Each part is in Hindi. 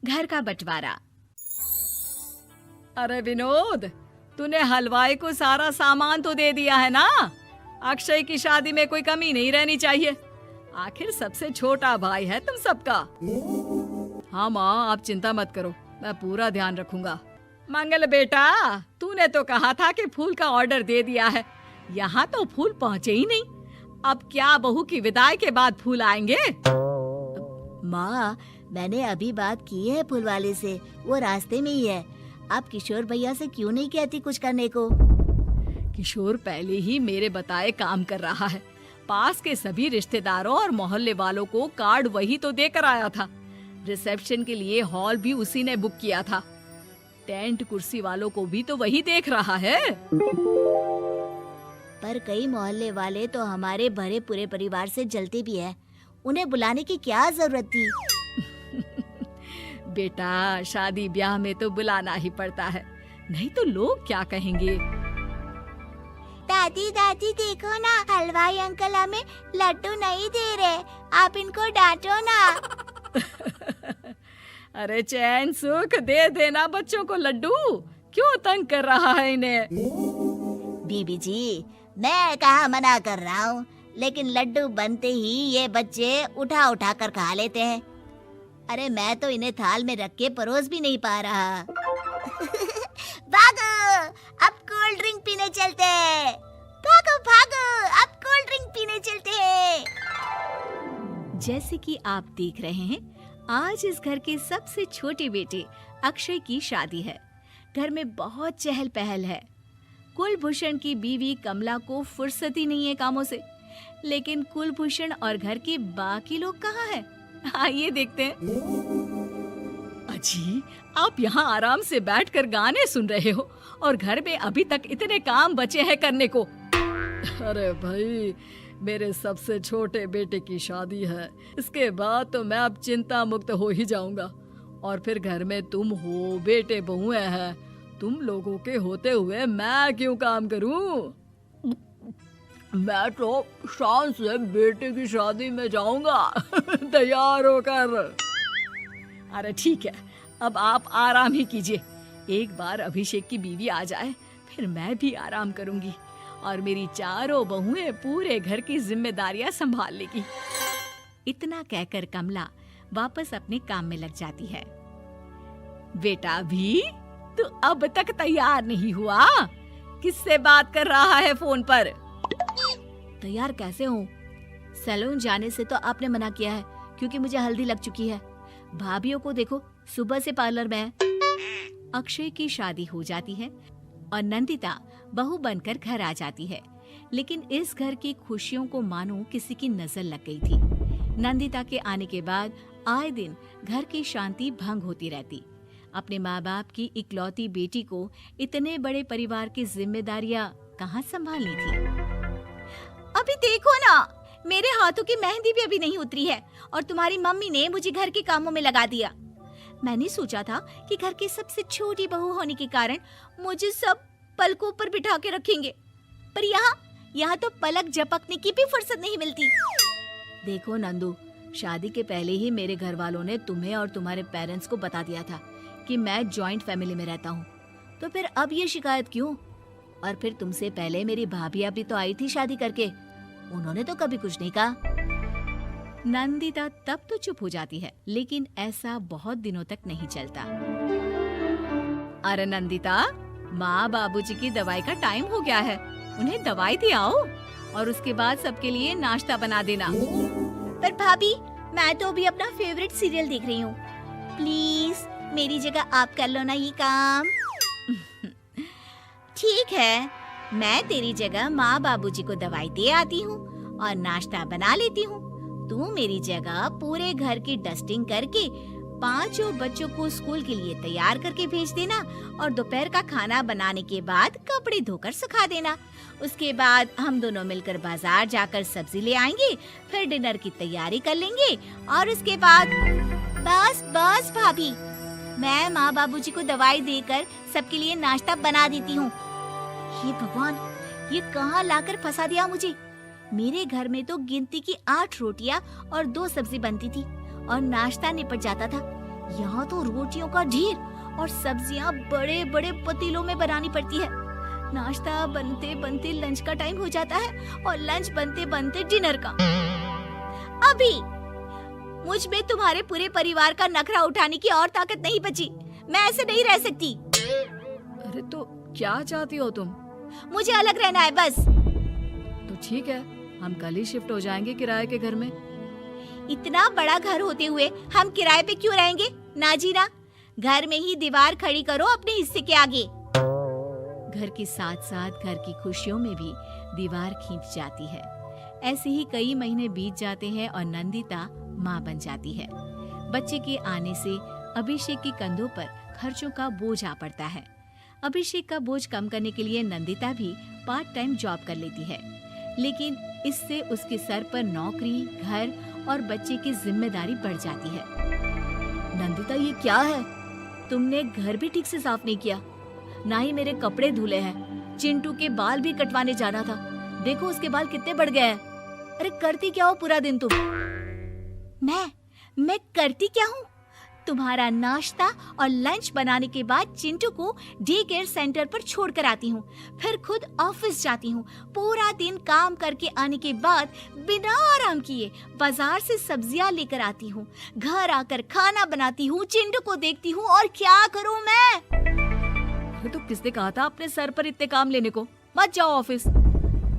घर का बंटवारा। अरे विनोद, तूने हलवाई को सारा सामान तो दे दिया है ना? अक्षय की शादी में कोई कमी नहीं रहनी चाहिए। आखिर सबसे छोटा भाई है तुम सबका। हाँ माँ, आप चिंता मत करो, मैं पूरा ध्यान रखूंगा। मंगल बेटा, तूने तो कहा था कि फूल का ऑर्डर दे दिया है, यहाँ तो फूल पहुँचे ही नहीं। अब क्या बहू की विदाई के बाद फूल आएंगे? माँ, मैंने अभी बात की है फूल वाले से, वो रास्ते में ही है। आप किशोर भैया से क्यों नहीं कहती कुछ करने को? किशोर पहले ही मेरे बताए काम कर रहा है। पास के सभी रिश्तेदारों और मोहल्ले वालों को कार्ड वही तो देकर आया था। रिसेप्शन के लिए हॉल भी उसी ने बुक किया था। टेंट कुर्सी वालों को भी तो वही देख रहा है। पर कई मोहल्ले वाले तो हमारे भरे पूरे परिवार से जलते भी हैं। उन्हें बुलाने की क्या जरूरत थी? बेटा, शादी ब्याह में तो बुलाना ही पड़ता है, नहीं तो लोग क्या कहेंगे। दादी दादी देखो ना, हलवाई अंकल हमें लड्डू नहीं दे रहे, आप इनको डांटो ना। अरे चैन सुख दे देना बच्चों को लड्डू, क्यों तंग कर रहा है इन्हें? बीबी जी, मैं कहाँ मना कर रहा हूँ, लेकिन लड्डू बनते ही ये बच्चे उठा उठा कर खा लेते हैं। अरे मैं तो इन्हें थाल में रख के परोस भी नहीं पा रहा। भागो, अब कोल्ड ड्रिंक पीने चलते हैं। भागो भागो, अब कोल्ड ड्रिंक पीने चलते हैं। जैसे कि आप देख रहे हैं, आज इस घर के सबसे छोटे बेटे अक्षय की शादी है। घर में बहुत चहल पहल है। कुलभूषण की बीवी कमला को फुर्सत ही नहीं है कामों से, लेकिन कुलभूषण और घर के बाकी लोग कहाँ हैं? आइए देखते हैं। अजी, आप यहाँ आराम से बैठकर गाने सुन रहे हो और घर में अभी तक इतने काम बचे हैं करने को। अरे भाई, मेरे सबसे छोटे बेटे की शादी है, इसके बाद तो मैं अब चिंता मुक्त हो ही जाऊंगा। और फिर घर में तुम हो, बेटे बहुएं हैं, तुम लोगों के होते हुए मैं क्यों काम करूं? मैं तो शान से बेटे की शादी में जाऊंगा तैयार होकर। अरे ठीक है, अब आप आराम ही कीजिए। एक बार अभिषेक की बीवी आ जाए, फिर मैं भी आराम करूंगी और मेरी चारों बहुएं पूरे घर की जिम्मेदारियां संभाल लेगी। इतना कहकर कमला वापस अपने काम में लग जाती है। बेटा भी, तू अब तक तैयार नहीं हुआ? किससे बात कर रहा है फोन पर? तैयार कैसे हूँ? सैलून जाने से तो आपने मना किया है, क्योंकि मुझे हल्दी लग चुकी है। भाभीयों को देखो, सुबह से पार्लर में है। अक्षय की शादी हो जाती है और नंदिता बहू बनकर घर आ जाती है, लेकिन इस घर की खुशियों को मानो किसी की नजर लग गई थी। नंदिता के आने के बाद आए दिन घर की शांति भंग होती रहती। अपने माँ बाप की इकलौती बेटी को इतने बड़े परिवार की जिम्मेदारियां कहाँ संभालनी थी। अभी देखो ना, मेरे हाथों की मेहंदी भी अभी नहीं उतरी है और तुम्हारी मम्मी ने मुझे घर के कामों में लगा दिया। मैंने सोचा था कि घर की सबसे छोटी बहू होने के कारण मुझे सब पलकों पर बिठा के रखेंगे, पर यहाँ तो पलक झपकने की भी फुर्सत नहीं मिलती। देखो नंदू, शादी के पहले ही मेरे घर वालों ने तुम्हें और तुम्हारे पेरेंट्स को बता दिया था कि मैं जॉइंट फैमिली में रहता हूँ, तो फिर अब ये शिकायत क्यों? और फिर तुमसे पहले मेरी भाभी भी तो आई थी शादी करके, उन्होंने तो कभी कुछ नहीं कहा। नंदिता तब तो चुप हो जाती है, लेकिन ऐसा बहुत दिनों तक नहीं चलता। अरे नंदिता, माँ बाबूजी की दवाई का टाइम हो गया है, उन्हें दवाई दे आओ और उसके बाद सबके लिए नाश्ता बना देना। पर भाभी, मैं तो अभी अपना फेवरेट सीरियल देख रही हूँ। प्लीज मेरी जगह आप कर लो ना ये काम। ठीक है, मैं तेरी जगह माँ बाबूजी को दवाई दे आती हूँ और नाश्ता बना लेती हूँ। तू मेरी जगह पूरे घर की डस्टिंग करके 5 बच्चों को स्कूल के लिए तैयार करके भेज देना और दोपहर का खाना बनाने के बाद कपड़े धोकर सुखा देना। उसके बाद हम दोनों मिलकर बाजार जाकर सब्जी ले आएंगे, फिर डिनर की तैयारी कर लेंगे और उसके बाद बस भाभी, मैं माँ बाबूजी को दवाई देकर सबके लिए नाश्ता बना देती हूँ। हे भगवान, ये कहाँ लाकर फंसा दिया मुझे। मेरे घर में तो गिनती की 8 रोटियां और 2 सब्जी बनती थी और नाश्ता निपट जाता था। यहाँ तो रोटियों का ढेर और सब्जियाँ बड़े बड़े पतीलों में बनानी पड़ती है। नाश्ता बनते बनते लंच का टाइम हो जाता है और लंच बनते बनते डिनर का। अभी मुझ में तुम्हारे पूरे परिवार का नखरा उठाने की और ताकत नहीं बची। मैं ऐसे नहीं रह सकती। अरे तो क्या चाहती हो तुम? मुझे अलग रहना है बस। तो ठीक है, हम कल ही शिफ्ट हो जाएंगे किराए के घर में। इतना बड़ा घर होते हुए हम किराए पे क्यों रहेंगे? ना जी ना, घर में ही दीवार खड़ी करो अपने हिस्से के आगे। घर के साथ साथ घर की खुशियों में भी दीवार खींच जाती है। ऐसे ही कई महीने बीत जाते हैं और नंदिता माँ बन जाती है। बच्चे के आने से अभिषेक के कंधों पर खर्चों का बोझ आ पड़ता है। अभिषेक का बोझ कम करने के लिए नंदिता भी पार्ट टाइम जॉब कर लेती है, लेकिन इससे उसके सर पर नौकरी, घर और बच्चे की जिम्मेदारी बढ़ जाती है। नंदिता, ये क्या है? तुमने घर भी ठीक से साफ नहीं किया, ना ही मेरे कपड़े धुले हैं। चिंटू के बाल भी कटवाने जाना था, देखो उसके बाल कितने बढ़ गए हैं। अरे करती क्या हो पूरा दिन तुम? मैं करती क्या हूँ? तुम्हारा नाश्ता और लंच बनाने के बाद चिंटू को डे केयर सेंटर पर छोड़कर आती हूँ, फिर खुद ऑफिस जाती हूँ। पूरा दिन काम करके आने के बाद बिना आराम किए बाजार से सब्जियाँ लेकर आती हूँ, घर आकर खाना बनाती हूँ, चिंटू को देखती हूँ और क्या करूँ मैं? तो किसने कहा था अपने सर पर इतने काम लेने को? मत जाओ ऑफिस।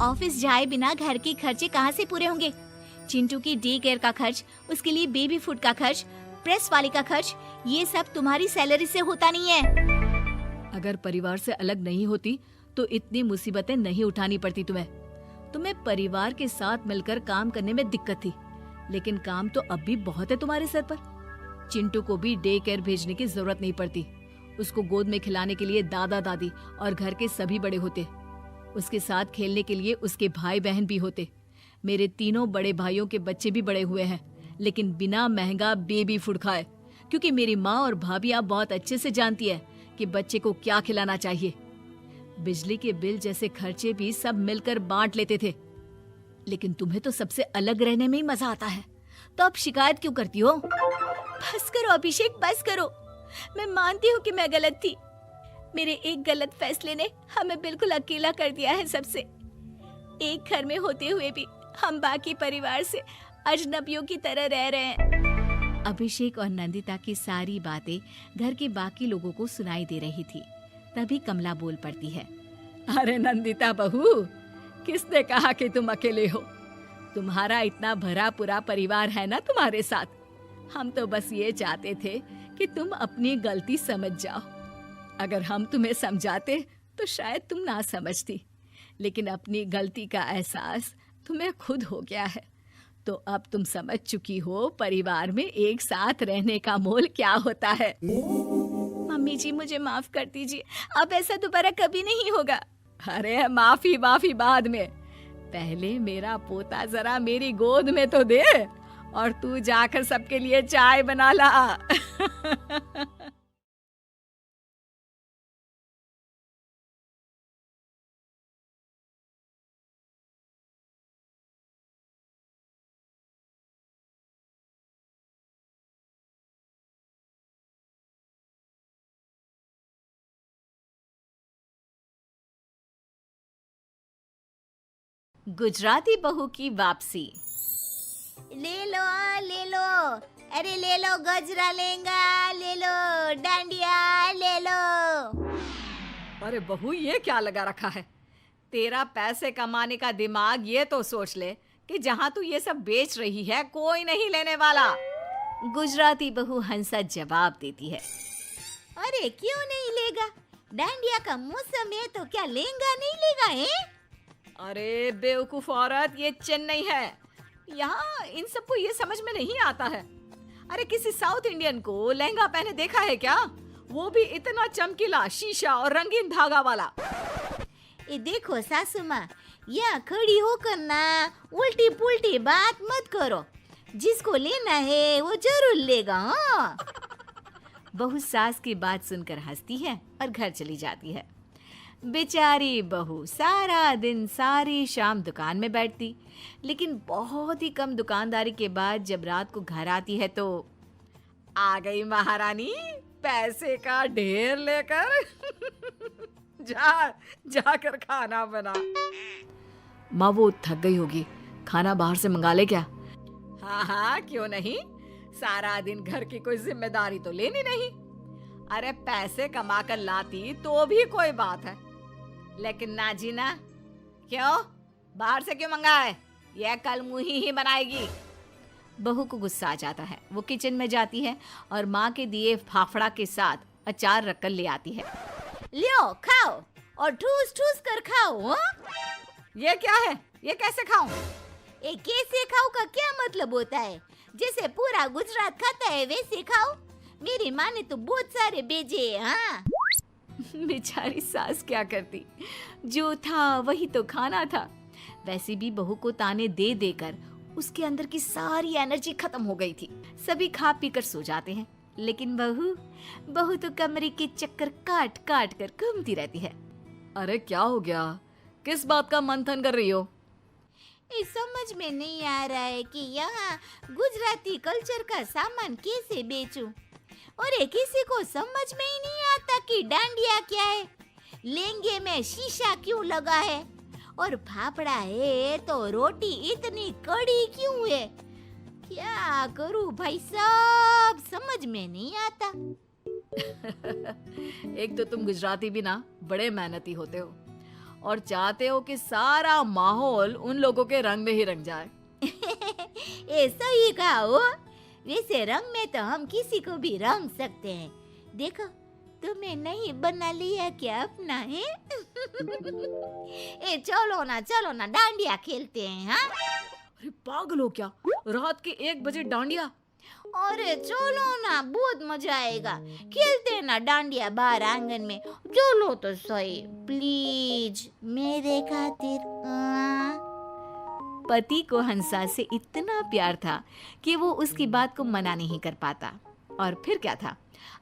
ऑफिस जाए बिना घर के खर्चे कहाँ से पूरे होंगे? चिंटू की डे केयर का खर्च, उसके लिए बेबी फूड का खर्च, प्रेस वाले का खर्च, ये सब तुम्हारी सैलरी से होता नहीं है। अगर परिवार से अलग नहीं होती तो इतनी मुसीबतें नहीं उठानी पड़ती तुम्हें परिवार के साथ मिलकर काम करने में दिक्कत थी, लेकिन काम तो अब भी बहुत है तुम्हारे सर पर। चिंटू को भी डे केयर भेजने की जरूरत नहीं पड़ती। उसको गोद में खिलाने के लिए दादा दादी और घर के सभी बड़े होते। उसके साथ खेलने के लिए उसके भाई बहन भी होते। मेरे तीनों बड़े भाइयों के बच्चे भी बड़े हुए हैं, लेकिन बिना महंगा बेबी फूड खाए, क्योंकि मेरी माँ और भाभियाँ बहुत अच्छे से जानती है कि बच्चे को क्या खिलाना चाहिए। बिजली के बिल जैसे खर्चे भी सब मिलकर बांट लेते थे, लेकिन तुम्हें तो सबसे अलग रहने में ही मजा आता है, तो अब शिकायत क्यों करती हो? बस करो अभिषेक, बस करो। मैं मानती हूँ कि मैं गलत थी। मेरे एक गलत फैसले ने हमें बिल्कुल अकेला कर दिया है सबसे। एक घर में होते हुए भी हम बाकी परिवार से अजनबियों की तरह रह रहे हैं। अभिषेक और नंदिता की सारी बातें घर के बाकी लोगों को सुनाई दे रही थी। तभी कमला बोल पड़ती है। अरे नंदिता बहू, किसने कहा कि तुम अकेले हो? तुम्हारा इतना भरा पूरा परिवार है ना तुम्हारे साथ। हम तो बस ये चाहते थे कि तुम अपनी गलती समझ जाओ। अगर हम तुम्हें समझाते तो शायद तुम ना समझती, लेकिन अपनी गलती का एहसास तुम्हें खुद हो गया है, तो अब तुम समझ चुकी हो परिवार में एक साथ रहने का मोल क्या होता है। मम्मी जी, मुझे माफ कर दीजिए, अब ऐसा दोबारा कभी नहीं होगा। अरे माफी बाद में, पहले मेरा पोता जरा मेरी गोद में तो दे, और तू जाकर सबके लिए चाय बना ला। गुजराती बहू की वापसी। ले लो, अरे ले लो गजरा लेंगा, ले लो डांडिया, ले लो। अरे बहू, ये क्या लगा रखा है? तेरा पैसे कमाने का दिमाग ये तो सोच ले कि जहाँ तू ये सब बेच रही है कोई नहीं लेने वाला। गुजराती बहू हंसा जवाब देती है। अरे क्यों नहीं लेगा? डांडिया का मौसम है तो क्या लेंगा नहीं लेगा है? अरे बेवकूफ औरत, ये चेन्नई है, यहाँ इन सबको ये समझ में नहीं आता है। अरे किसी साउथ इंडियन को लहंगा पहने देखा है क्या? वो भी इतना चमकीला, शीशा और रंगीन धागा वाला। ये देखो सासू माँ, यहाँ खड़ी होकर ना उल्टी पुल्टी बात मत करो। जिसको लेना है वो जरूर लेगा। हाँ। बहू सास की बात सुनकर हंसती है और घर चली जाती है। बेचारी बहू सारा दिन सारी शाम दुकान में बैठती, लेकिन बहुत ही कम दुकानदारी के बाद जब रात को घर आती है तो आ गई महारानी पैसे का ढेर लेकर। जा जाकर खाना बना। माँ वो थक गई होगी, खाना बाहर से मंगा ले क्या? हाँ हाँ क्यों नहीं, सारा दिन घर की कोई जिम्मेदारी तो लेनी नहीं। अरे पैसे कमा कर लाती तो भी कोई बात है, लेकिन ना जी ना। क्यों बाहर से क्यों मंगाए? यह कल मुही ही बनाएगी। बहू को गुस्सा आ जाता है। वो किचन में जाती है और माँ के दिए फाफड़ा के साथ अचार रखकर ले आती है। लियो खाओ और ठूस ठूस कर खाओ। हाँ? ये क्या है? ये कैसे खाऊं? ए कैसे खाओ का क्या मतलब होता है? जैसे पूरा गुजरात खाता है वैसे खाओ। मेरी माँ ने तो बहुत सारे भेजे हैं। हाँ? बेचारी सास क्या करती, जो था वही तो खाना था। वैसे भी बहू को ताने दे देकर उसके अंदर की सारी एनर्जी खत्म हो गई थी। सभी खा पी कर सो जाते हैं, लेकिन बहू तो कमरे के चक्कर काट काट कर घूमती रहती है। अरे क्या हो गया? किस बात का मंथन कर रही हो? ये समझ में नहीं आ रहा है कि यहाँ गुजराती कल्चर का सामान कैसे बेचूं। और ये किसी को समझ में ही नहीं आता कि डांडिया क्या है, लहंगे में शीशा क्यों लगा है, और फाफड़ा है तो रोटी इतनी कड़ी क्यों है। क्या करूं भाई साहब, समझ में नहीं आता। एक तो तुम गुजराती भी ना बड़े मेहनती होते हो और चाहते हो कि सारा माहौल उन लोगों के रंग में ही रंग जाए। ऐसा ही कहा हो। वैसे रंग में तो हम किसी को भी रंग सकते हैं। देखो तुम्हें नहीं बना लिया क्या अपना है? ए चलो ना डांडिया खेलते हैं। हाँ? अरे पागल हो क्या, रात के 1 बजे डांडिया? अरे चलो ना, बहुत मजा आएगा। खेलते हैं ना डांडिया बाहर आंगन में। चलो तो सही प्लीज मेरे खातिर। पति को हंसा से इतना प्यार था कि वो उसकी बात को मना नहीं कर पाता। और फिर क्या था,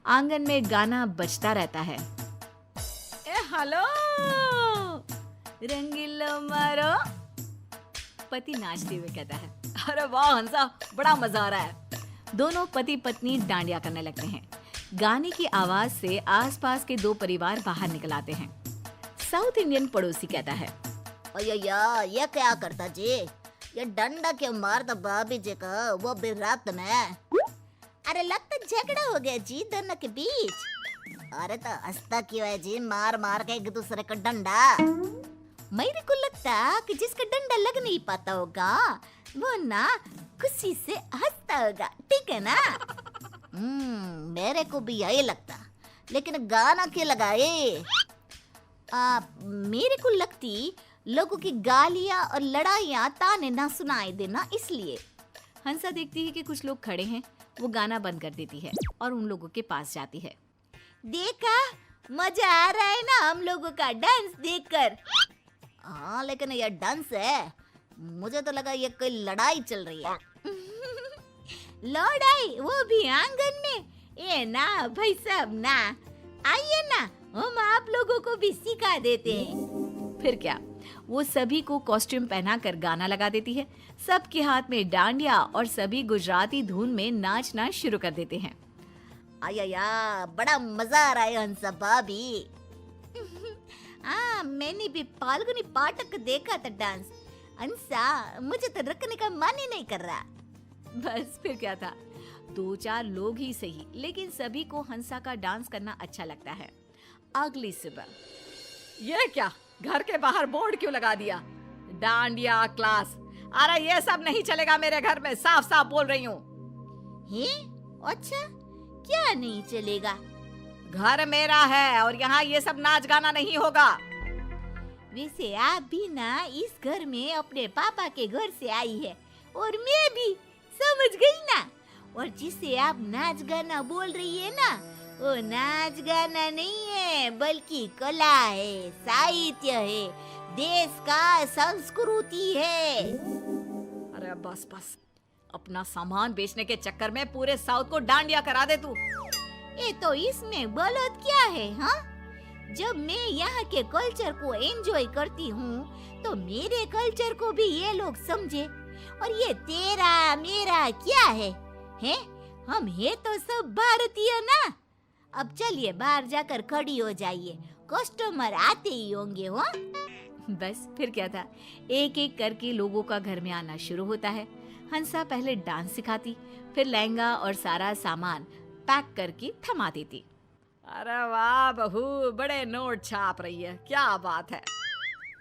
आंगन में गाना बजता रहता है। ए हेलो रंगीलो मारो, पति नाचते हुए कहता है। अरे वाह हंसा, बड़ा मजा आ रहा है। दोनों पति पत्नी डांडिया करने लगते हैं। गाने की आवाज से आसपास के 2 परिवार बाहर निकल आते हैं। साउथ इंडियन पड़ोसी कहता है, अय्या ये क्या करता जी, ये डंडा क्यों मारता भाभी जी का, वो भी रात में। अरे लगता झगड़ा हो गया जी दोनों के बीच। अरे तो हंसता क्यों है जी, मार मार के एक दूसरे का डंडा। मेरे को लगता कि जिसका डंडा लग नहीं पाता होगा वो ना खुशी से हंसता होगा, ठीक है ना? मेरे को भी यही लगता, लेकिन गाना क्यों लगाए? मेरे को लगती लोगों की गालियां और लड़ाइयां ताने ना सुनाई देना इसलिए। हंसा देखती है कि कुछ लोग खड़े हैं, वो गाना बंद कर देती है और उन लोगों के पास जाती है। देखा मजा आ रहा है ना हम लोगों का डांस देखकर। हाँ लेकिन ये डांस है, मुझे तो लगा ये कोई लड़ाई चल रही है। लड़ाई वो भी आंगन में? ये ना भाई साहब ना, आइए ना हम आप लोगों को भी सिखा देते हैं। फिर क्या, वो सभी को कॉस्ट्यूम पहनाकर गाना लगा देती है। सबके हाथ में डांडिया और सभी गुजराती धुन में नाचना शुरू कर देते हैं। आया बड़ा मजा आ रहा है हंसा भाभी। हाँ मैंने भी फाल्गुनी पाठक का देखा था डांस। हंसा मुझे तो रखने का मन ही नहीं कर रहा। बस फिर क्या था, 2-4 लोग ही सही, लेकिन सभी को हंसा का डांस करना अच्छा लगता है। अगली सुबह, ये क्या, घर के बाहर बोर्ड क्यों लगा दिया? डांडिया क्लास। अरे ये सब नहीं चलेगा मेरे घर में, साफ साफ बोल रही हूँ। अच्छा क्या नहीं चलेगा? घर मेरा है और यहाँ ये सब नाच गाना नहीं होगा। वैसे आप भी ना इस घर में अपने पापा के घर से आई है और मैं भी, समझ गई ना? और जिसे आप नाच गाना बोल रही है ना, वो नाच गाना नहीं है बल्कि कला है, साहित्य है, देश का संस्कृति है। अरे बस बस, अपना सामान बेचने के चक्कर में पूरे साउथ को डांडिया करा दे तू। ये तो इसमें गलत क्या है? हाँ जब मैं यहाँ के कल्चर को एंजॉय करती हूँ तो मेरे कल्चर को भी ये लोग समझे। और ये तेरा मेरा क्या है? हैं? हम है तो सब भारतीय ना। अब चलिए बाहर जाकर खड़ी हो जाइए, कस्टमर आते ही होंगे। हो बस फिर क्या था, एक एक करके लोगों का घर में आना शुरू होता है। हंसा पहले डांस सिखाती, फिर लहंगा और सारा सामान पैक करके थमा देती। अरे वाह बहू, बड़े नोट छाप रही है, क्या बात है।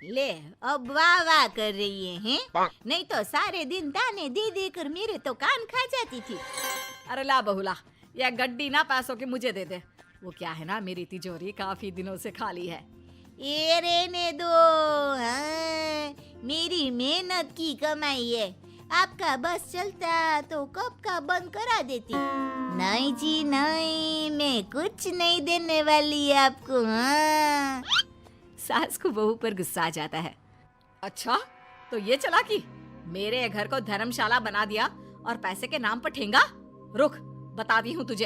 ले अब वाह वाह कर रही है, नहीं तो सारे दिन ताने दे दे कर मेरे तो कान खा जाती थी। अरे ला बहू ला, यह गड्डी ना पैसों की मुझे दे दे। वो क्या है ना, मेरी तिजोरी काफी दिनों से खाली है। ये रहने दो, हाँ, मेरी मेहनत की कमाई है। आपका बस चलता तो कब का बंद करा देती। नहीं जी नहीं, मैं कुछ नहीं देने वाली आपको। हाँ। सास को बहू पर गुस्सा आ जाता है। अच्छा, तो ये चला कि मेरे घर को धर्मशाला बना दिया और पैसे के नाम पर ठेंगा। रुक, बताती हूँ तुझे।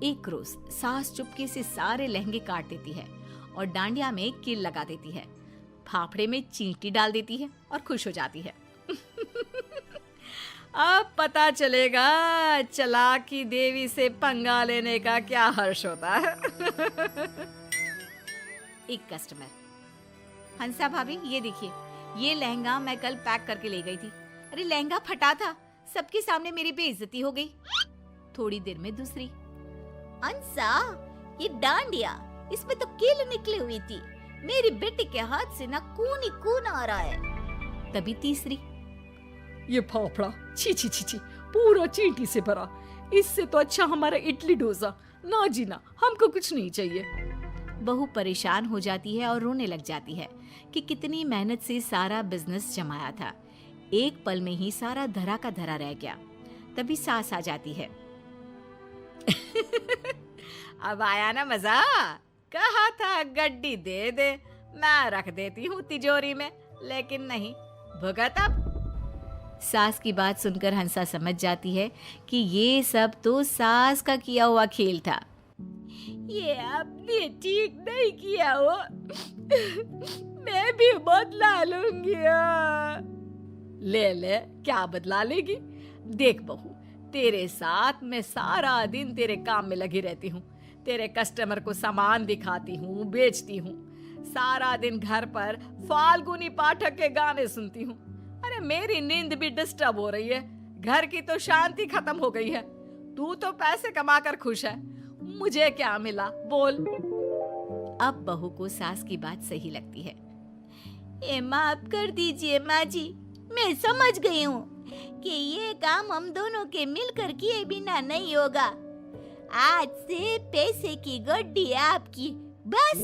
एक रोज सास चुपके से सारे लहंगे काट देती है और डांडिया में कील लगा देती है, फाफड़े में चींटी डाल देती है और खुश हो जाती है। अब पता चलेगा चालाकी देवी से पंगा लेने का क्या हर्ष होता है। एक कस्टमर, हंसा भाभी ये देखिए, ये लहंगा मैं कल पैक करके ले गई थी। अरे लहंगा फटा था, सबके सामने मेरी बेइज्जती हो गई। थोड़ी देर में दूसरी, अंसा ये डांडिया, इसमें तो कील निकली हुई थी। मेरी बेटी के हाथ से ना खून ही खून आ रहा है। तभी तीसरी, ये फाफड़ा छी छी छी छी, पूरा चींटी से भरा। इससे तो अच्छा हमारा इडली डोसा। ना जी ना, हमको कुछ नहीं चाहिए। बहू परेशान हो जाती है और रोने लग जाती है कि कितनी मेहनत से सारा बिजनेस जमाया था, एक पल में ही सारा धरा का धरा रह गया। तभी सास आ जाती है। अब आया ना मजा, कहा था गड्डी दे दे, मैं रख देती हूँ तिजोरी में, लेकिन नहीं, भुगत अब। सास की बात सुनकर हंसा समझ जाती है कि ये सब तो सास का किया हुआ खेल था। ये आपने ठीक नहीं किया हो, मैं भी बदला लूंगी। ले ले, क्या बदला लेगी? देख बहू, तेरे साथ मैं सारा दिन तेरे काम में लगी रहती हूँ, तेरे कस्टमर को सामान दिखाती हूँ, बेचती हूँ, सारा दिन घर पर फाल्गुनी पाठक के गाने सुनती हूँ। अरे मेरी नींद भी डिस्टर्ब हो रही है, घर की तो शांति खत्म हो गई है। तू तो पैसे कमाकर खुश है, मुझे क्या मिला बोल। अब बहू को सास की बात सही लगती है। ए माफ कर दीजिए माँ जी, मैं समझ गई हूँ कि ये काम हम दोनों के मिलकर किए बिना नहीं होगा। आज से पैसे की गड्डी आपकी, बस।